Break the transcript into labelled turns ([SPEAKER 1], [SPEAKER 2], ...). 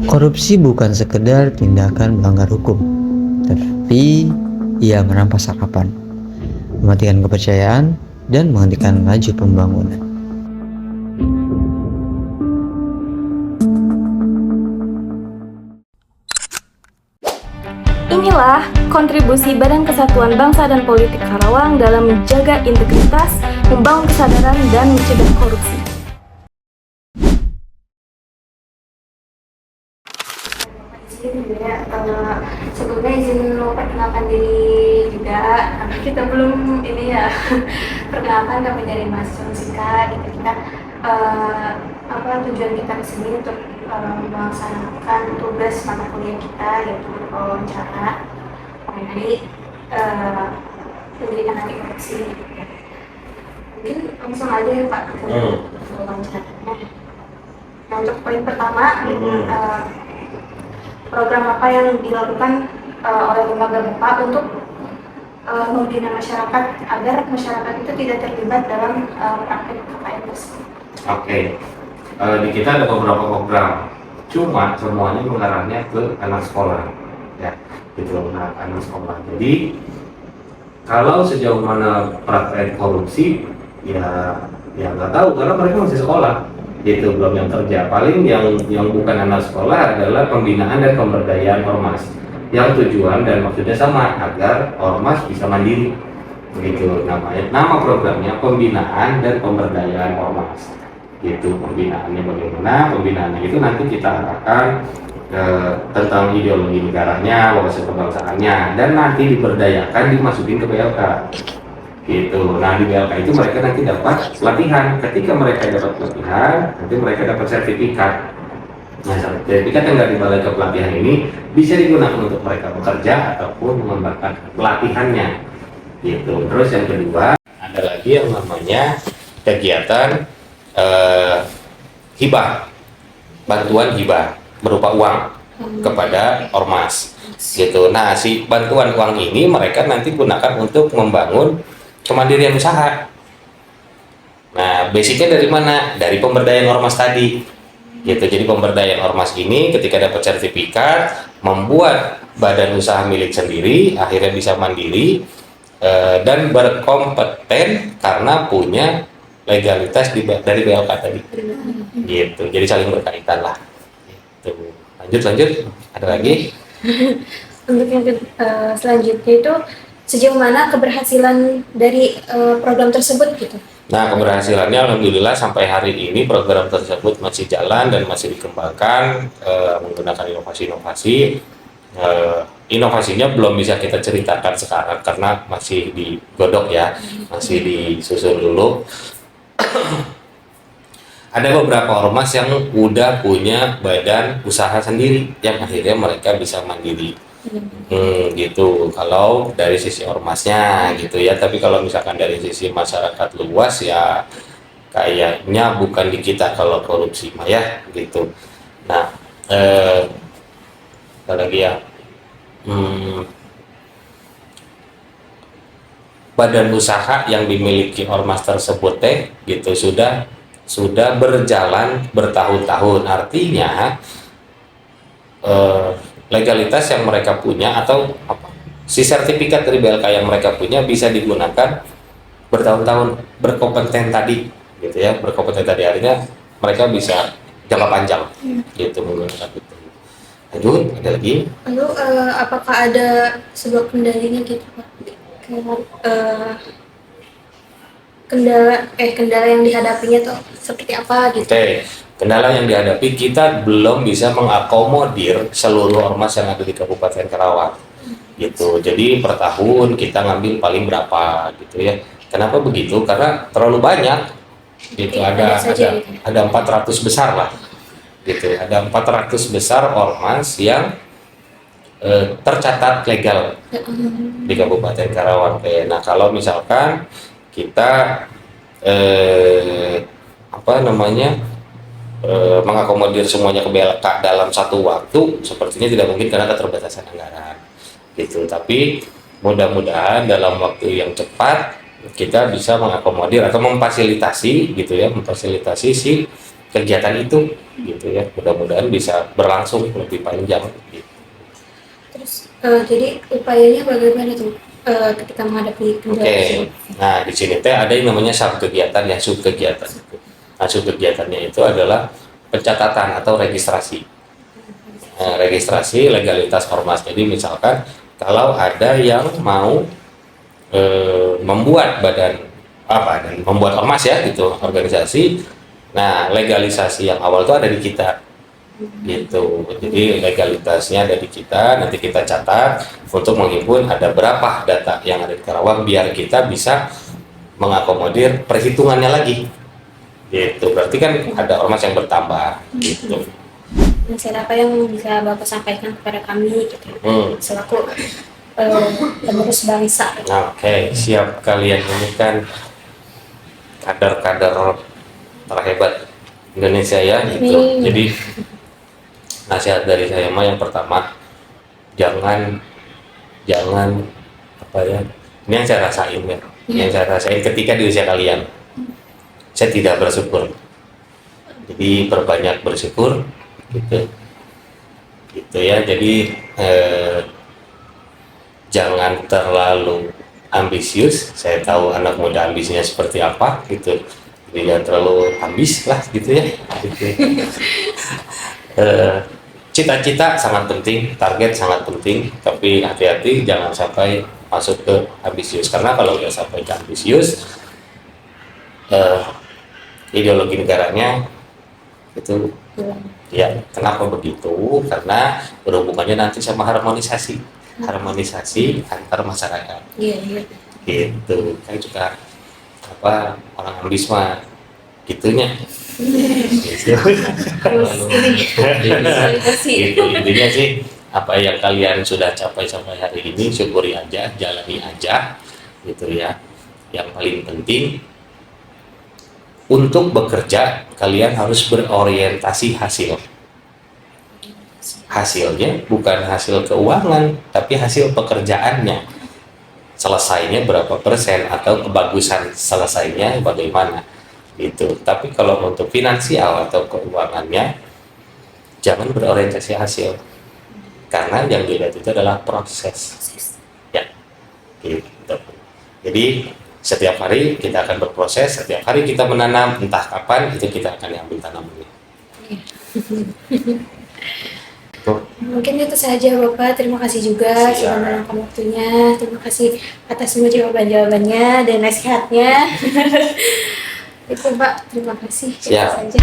[SPEAKER 1] Korupsi bukan sekedar tindakan melanggar hukum, tetapi ia merampas harapan, mematikan kepercayaan, dan menghentikan laju pembangunan.
[SPEAKER 2] Inilah kontribusi Badan Kesatuan Bangsa dan Politik Karawang dalam menjaga integritas, membangun kesadaran, dan mencegah korupsi.
[SPEAKER 3] Sebelumnya izin memperkenalkan diri juga, tapi kita belum ini ya perkenalkan kami dari mahasiswa musika. Kita tujuan kita ke sini untuk melaksanakan tugas mata kuliah kita, yaitu wawancara mengenai pendidikan anti korupsi. Mungkin langsung aja ya Pak ke wawancaranya. Nah, untuk poin pertama, program apa yang dilakukan oleh lembaga BEPA untuk membina masyarakat agar masyarakat itu tidak terlibat dalam praktek KKN tersebut.
[SPEAKER 4] Oke, di kita ada beberapa program, cuma semuanya mengarahnya ke anak sekolah, ya, gitu. Nah, anak sekolah. Jadi kalau sejauh mana praktek korupsi, ya nggak tahu karena mereka masih sekolah. Itu belum yang kerja. Paling yang bukan anak sekolah adalah pembinaan dan pemberdayaan ormas yang tujuan dan maksudnya sama, agar ormas bisa mandiri, begitu namanya. Nama programnya pembinaan dan pemberdayaan ormas, gitu. Pembinaannya bagaimana? Pembinaannya itu nanti kita arahkan tentang ideologi negaranya, wawasan kebangsaannya, dan nanti diberdayakan dimasukin ke BLK, gitu. Nah, di BLK itu mereka nanti dapat pelatihan. Ketika mereka dapat pelatihan, nanti mereka dapat sertifikat. Nah, sertifikat yang dari balai kepelatihan ini bisa digunakan untuk mereka bekerja ataupun mengembangkan pelatihannya, gitu. Terus yang kedua, ada lagi yang namanya kegiatan hibah, bantuan hibah berupa uang kepada ormas, gitu. Nah, si bantuan uang ini mereka nanti gunakan untuk membangun kemandirian usaha. Nah, basicnya dari mana? Dari pemberdayaan ormas tadi, gitu. Jadi pemberdayaan ormas ini ketika dapat sertifikat, membuat badan usaha milik sendiri, akhirnya bisa mandiri dan berkompeten karena punya legalitas dari BLK tadi, gitu. Jadi saling berkaitan lah. Gitu. Lanjut, ada lagi?
[SPEAKER 3] Untuk yang selanjutnya itu sejauh mana keberhasilan dari program tersebut gitu?
[SPEAKER 4] Nah, keberhasilannya alhamdulillah sampai hari ini program tersebut masih jalan dan masih dikembangkan menggunakan inovasi-inovasi. Inovasinya belum bisa kita ceritakan sekarang karena masih digodok ya, masih disusun dulu. Ada beberapa ormas yang udah punya badan usaha sendiri yang akhirnya mereka bisa mandiri. Gitu kalau dari sisi ormasnya gitu ya, tapi kalau misalkan dari sisi masyarakat luas ya kayaknya bukan di kita kalau korupsi mah ya, gitu. Nah, ada lagi ya, badan usaha yang dimiliki ormas tersebut gitu sudah berjalan bertahun-tahun, artinya legalitas yang mereka punya atau si sertifikat dari BLK yang mereka punya bisa digunakan bertahun-tahun, berkompeten tadi, gitu ya. Berkompeten tadi artinya mereka bisa jangka panjang, gitu menggunakan itu. Lanjut, ada lagi?
[SPEAKER 3] Lalu apakah ada sebuah kendalinya gitu Pak? Kendala yang dihadapinya tuh seperti apa gitu?
[SPEAKER 4] Oke. Kendala yang dihadapi, kita belum bisa mengakomodir seluruh ormas yang ada di Kabupaten Karawang, gitu. Jadi per tahun kita ngambil paling berapa, gitu ya. Kenapa begitu? Karena terlalu banyak, gitu. Ada 400 besar lah, gitu. Ada 400 besar ormas yang tercatat legal di Kabupaten Karawang. Nah, kalau misalkan kita mengakomodir semuanya ke BLK dalam satu waktu, sepertinya tidak mungkin karena keterbatasan anggaran, gitu. Tapi mudah-mudahan dalam waktu yang cepat kita bisa mengakomodir atau memfasilitasi, gitu ya, memfasilitasi si kegiatan itu gitu ya. Mudah-mudahan bisa berlangsung lebih panjang gitu.
[SPEAKER 3] Terus jadi upayanya bagaimana tuh ketika menghadapi kendala
[SPEAKER 4] Oke.
[SPEAKER 3] tersebut?
[SPEAKER 4] Nah, di sini teh ada yang namanya sub kegiatan ya, sub kegiatan. Nah, sub kegiatannya itu adalah pencatatan atau registrasi. Nah, registrasi legalitas ormas. Jadi misalkan kalau ada yang mau membuat membuat ormas ya gitu, organisasi. Nah, legalisasi yang awal itu ada di kita gitu. Jadi legalitasnya ada di kita, nanti kita catat untuk menghimpun ada berapa data yang ada di Karawang biar kita bisa mengakomodir perhitungannya lagi gitu. Berarti kan ada ormas yang bertambah gitu.
[SPEAKER 3] Nasihat apa yang bisa Bapak sampaikan kepada kami gitu, selaku penerus bangsa?
[SPEAKER 4] Oke, siap. Kalian ini kan kader-kader terhebat Indonesia ya gitu. Jadi nasihat dari saya mah yang pertama, jangan apa ya, ini yang saya rasain ya, yang saya rasain ketika di usia kalian, saya tidak bersyukur. Jadi perbanyak bersyukur gitu ya. Jadi jangan terlalu ambisius. Saya tahu anak muda ambisinya seperti apa gitu, jadi jangan terlalu ambis lah gitu ya gitu. Cita-cita sangat penting, target sangat penting, tapi hati-hati jangan sampai masuk ke ambisius, karena kalau udah sampai ke ambisius, ideologi negaranya itu ya. Kenapa begitu? Karena berhubungannya nanti sama harmonisasi antar masyarakat.
[SPEAKER 3] Iya.
[SPEAKER 4] Gitu kan, juga apa, orang ambis mah gitunya. Gitu. Gitu intinya sih, apa yang kalian sudah capai sampai hari ini syukuri aja, jalani aja gitu ya. Yang paling penting untuk bekerja kalian harus berorientasi hasilnya bukan hasil keuangan tapi hasil pekerjaannya, selesainya berapa persen atau kebagusan selesainya bagaimana gitu. Tapi kalau untuk finansial atau keuangannya jangan berorientasi hasil, karena yang dilihat itu adalah proses ya gitu. Jadi setiap hari kita akan berproses, setiap hari kita menanam, entah kapan itu kita akan ambil tanamannya.
[SPEAKER 3] Mungkin itu saja Bapak, terima kasih juga sudah meluangkan waktunya, terima kasih atas semua jawaban-jawabannya dan nasihatnya. Itu Pak, terima kasih. Itu saja.